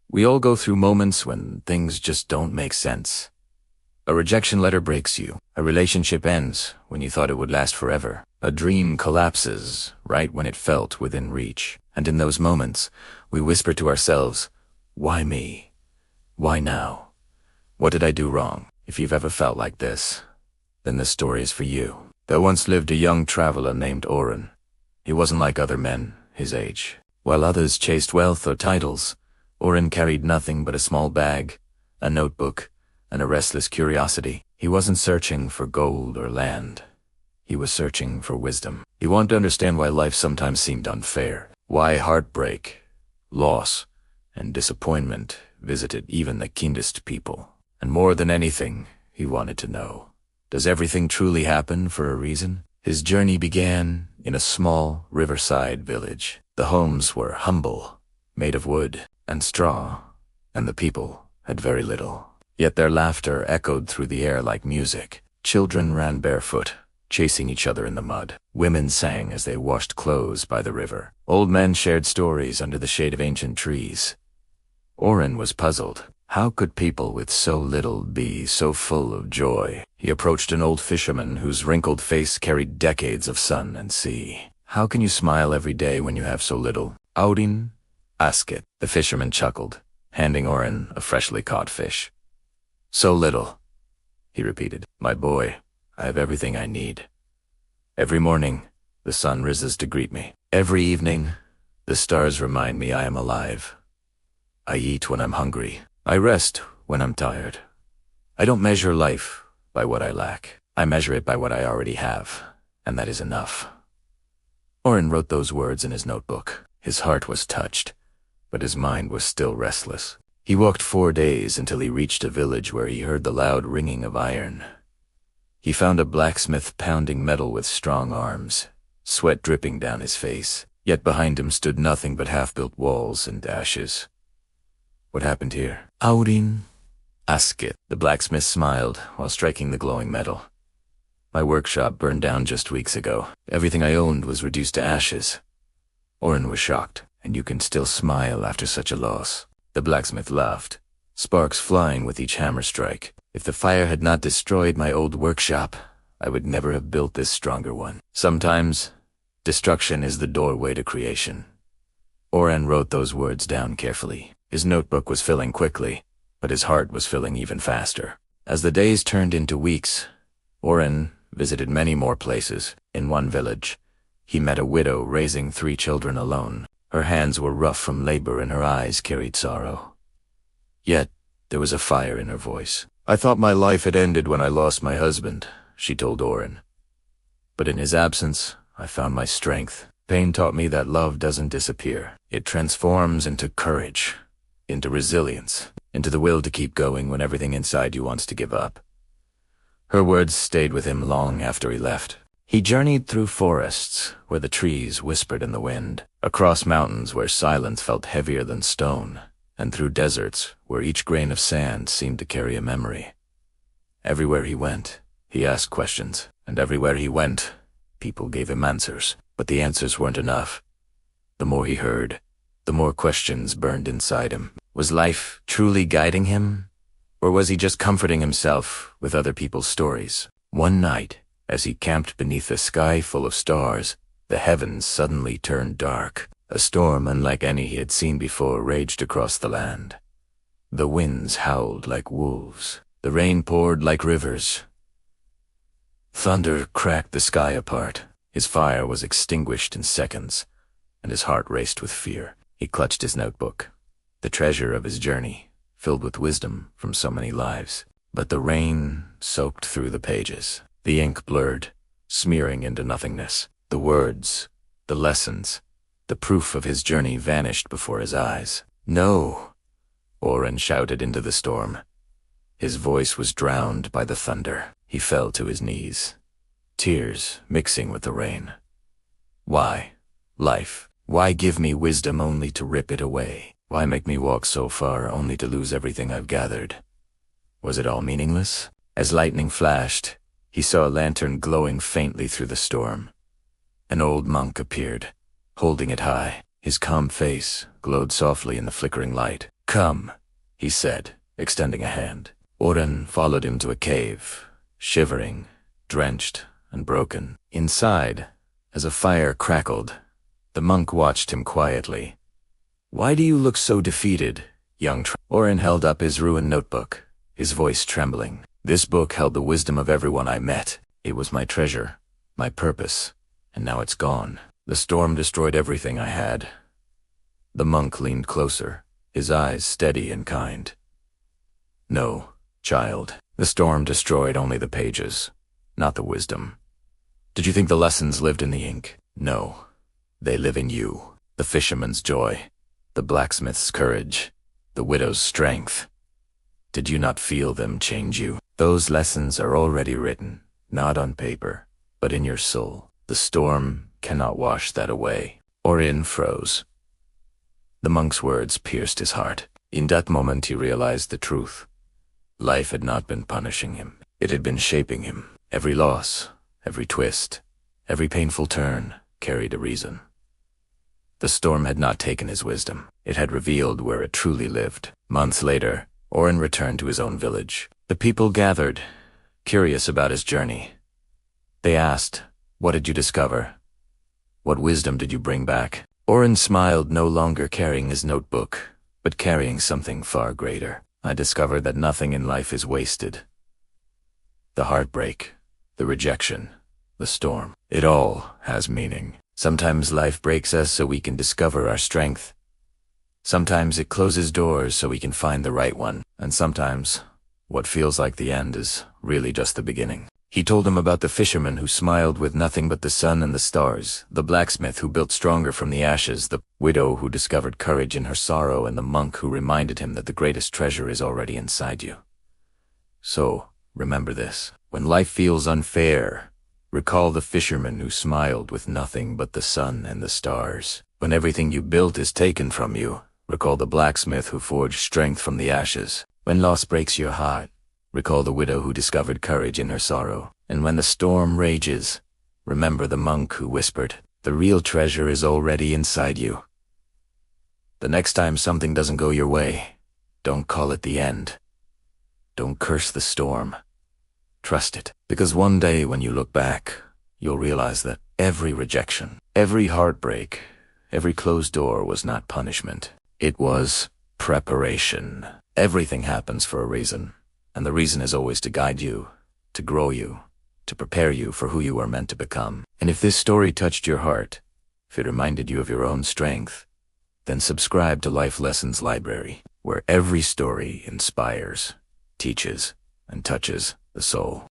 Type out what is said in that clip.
We all go through moments when things just don't make sense. A rejection letter breaks you. A relationship ends when you thought it would last forever. A dream collapses right when it felt within reach. And in those moments, we whisper to ourselves, why me? Why now? What did I do wrong? If you've ever felt like this, then this story is for you. There once lived a young traveler named Oren. He wasn't like other men his age. While others chased wealth or titles, Oren carried nothing but a small bag, a notebook, and a restless curiosity. He wasn't searching for gold or land. He was searching for wisdom. He wanted to understand why life sometimes seemed unfair, why heartbreak, loss, and disappointment visited even the keenest people. And more than anything, he wanted to know, does everything truly happen for a reason? His journey began in a small riverside village. The homes were humble, made of wood and straw, and the people had very little. Yet their laughter echoed through the air like music. Children ran barefoot, chasing each other in the mud. Women sang as they washed clothes by the river. Old men shared stories under the shade of ancient trees. Oren was puzzled. How could people with so little be so full of joy? He approached an old fisherman whose wrinkled face carried decades of sun and sea. How can you smile every day when you have so little? Audin, ask it. The fisherman chuckled, handing Oren a freshly caught fish. So little, he repeated. My boy, I have everything I need. Every morning, the sun rises to greet me. Every evening, the stars remind me I am alive. I eat when I'm hungry. I rest when I'm tired. I don't measure life by what I lack. I measure it by what I already have, and that is enough. Oren wrote those words in his notebook. His heart was touched, but his mind was still restless. He walked 4 days until he reached a village where he heard the loud ringing of iron. He found a blacksmith pounding metal with strong arms, sweat dripping down his face. Yet behind him stood nothing but half-built walls and ashes. What happened here? Audin, ask it. The blacksmith smiled while striking the glowing metal. My workshop burned down just weeks ago. Everything I owned was reduced to ashes. Oren was shocked. And you can still smile after such a loss. The blacksmith laughed, sparks flying with each hammer strike. If the fire had not destroyed my old workshop, I would never have built this stronger one. Sometimes, destruction is the doorway to creation. Oren wrote those words down carefully. His notebook was filling quickly, but his heart was filling even faster. As the days turned into weeks, Oren visited many more places. In one village, he met a widow raising 3 children alone. Her hands were rough from labor and her eyes carried sorrow. Yet, there was a fire in her voice. I thought my life had ended when I lost my husband, she told Oren. But in his absence, I found my strength. Pain taught me that love doesn't disappear. It transforms into courage, into resilience, into the will to keep going when everything inside you wants to give up. Her words stayed with him long after he left. He journeyed through forests where the trees whispered in the wind, across mountains where silence felt heavier than stone, and through deserts where each grain of sand seemed to carry a memory. Everywhere he went, he asked questions, and everywhere he went, people gave him answers. But the answers weren't enough. The more he heard, the more questions burned inside him. Was life truly guiding him? Or was he just comforting himself with other people's stories? One night, as he camped beneath a sky full of stars, the heavens suddenly turned dark. A storm unlike any he had seen before raged across the land. The winds howled like wolves. The rain poured like rivers. Thunder cracked the sky apart. His fire was extinguished in seconds, and his heart raced with fear. He clutched his notebook, the treasure of his journey, filled with wisdom from so many lives. But the rain soaked through the pages. The ink blurred, smearing into nothingness. The words, the lessons, the proof of his journey vanished before his eyes. No, Oren shouted into the storm. His voice was drowned by the thunder. He fell to his knees, tears mixing with the rain. Why, life, why give me wisdom only to rip it away? Why make me walk so far only to lose everything I've gathered? Was it all meaningless? As lightning flashed, he saw a lantern glowing faintly through the storm. An old monk appeared, holding it high. His calm face glowed softly in the flickering light. "Come," he said, extending a hand. Oren followed him to a cave, shivering, drenched, and broken. Inside, as a fire crackled, the monk watched him quietly. "Why do you look so defeated, young Oren held up his ruined notebook, his voice trembling. "This book held the wisdom of everyone I met. It was my treasure, my purpose, and now it's gone. The storm destroyed everything I had." The monk leaned closer, his eyes steady and kind. "No, child, the storm destroyed only the pages, not the wisdom. Did you think the lessons lived in the ink? No, they live in you. The fisherman's joy, the blacksmith's courage, the widow's strength. Did you not feel them change you? Those lessons are already written, not on paper, but in your soul. The storm cannot wash that away." Oren froze. The monk's words pierced his heart. In that moment he realized the truth. Life had not been punishing him. It had been shaping him. Every loss, every twist, every painful turn carried a reason. The storm had not taken his wisdom. It had revealed where it truly lived. Months later, Oren returned to his own village. The people gathered, curious about his journey. They asked, "What did you discover? What wisdom did you bring back?" Oren smiled, no longer carrying his notebook, but carrying something far greater. "I discovered that nothing in life is wasted. The heartbreak, the rejection, the storm, it all has meaning. Sometimes life breaks us so we can discover our strength. Sometimes it closes doors so we can find the right one. And sometimes, what feels like the end is really just the beginning." He told him about the fisherman who smiled with nothing but the sun and the stars, the blacksmith who built stronger from the ashes, the widow who discovered courage in her sorrow, and the monk who reminded him that the greatest treasure is already inside you. So, remember this. When life feels unfair, recall the fisherman who smiled with nothing but the sun and the stars. When everything you built is taken from you, recall the blacksmith who forged strength from the ashes. When loss breaks your heart, recall the widow who discovered courage in her sorrow. And when the storm rages, remember the monk who whispered, "The real treasure is already inside you." The next time something doesn't go your way, don't call it the end. Don't curse the storm. Trust it. Because one day when you look back, you'll realize that every rejection, every heartbreak, every closed door was not punishment. It was preparation. Everything happens for a reason. And the reason is always to guide you, to grow you, to prepare you for who you are meant to become. And if this story touched your heart, if it reminded you of your own strength, then subscribe to Life Lessons Library, where every story inspires, teaches, and touches the soul.